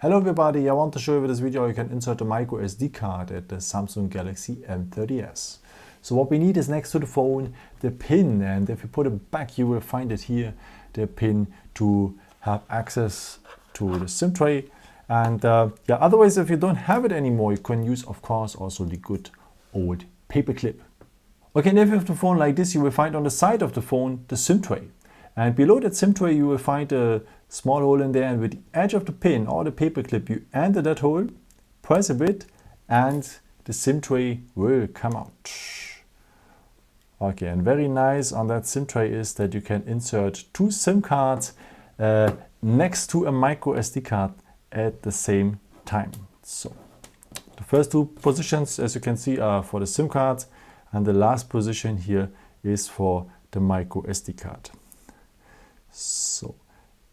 Hello everybody, I want to show you with this video how you can insert a micro SD card at the Samsung Galaxy M30s. So what we need is next to the phone the pin, and if you put it back you will find it here, the pin to have access to the SIM tray. And otherwise if you don't have it anymore you can use of course also the good old paper clip. Okay, and if you have the phone like this you will find on the side of the phone the SIM tray. And below that SIM tray you will find a small hole in there, and with the edge of the pin or the paper clip you enter that hole, press a bit and the SIM tray will come out. Okay, and very nice on that SIM tray is that you can insert two SIM cards next to a micro SD card at the same time. So the first two positions, as you can see, are for the SIM cards, and the last position here is for the micro SD card. So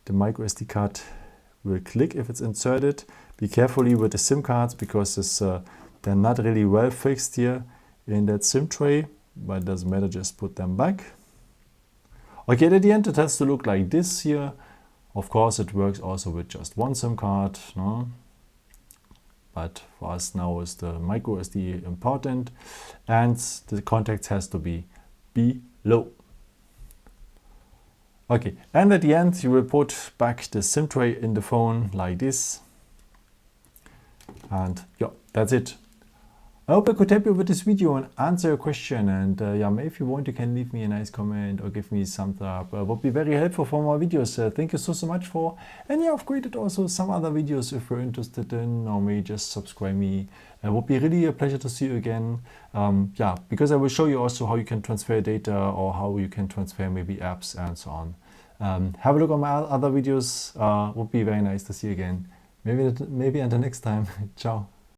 the micro SD card will click if it's inserted. Be carefully with the SIM cards because they're not really well fixed here in that SIM tray, but it doesn't matter, just put them back. Okay, at the end it has to look like this here. Of course it works also with just one SIM card, no? But for us now is the micro SD important, and the contacts has to be below. Okay, and at the end you will put back the SIM tray in the phone like this. And yeah, that's it. I hope I could help you with this video and answer your question. And maybe if you want you can leave me a nice comment or give me a thumbs up. Would be very helpful for more videos. Thank you so much for. And yeah, I've created also some other videos if you're interested in, or maybe just subscribe me. It would be really a pleasure to see you again. Because I will show you also how you can transfer data or how you can transfer maybe apps and so on. Have a look on my other videos. Would be very nice to see you again. Maybe until next time. Ciao.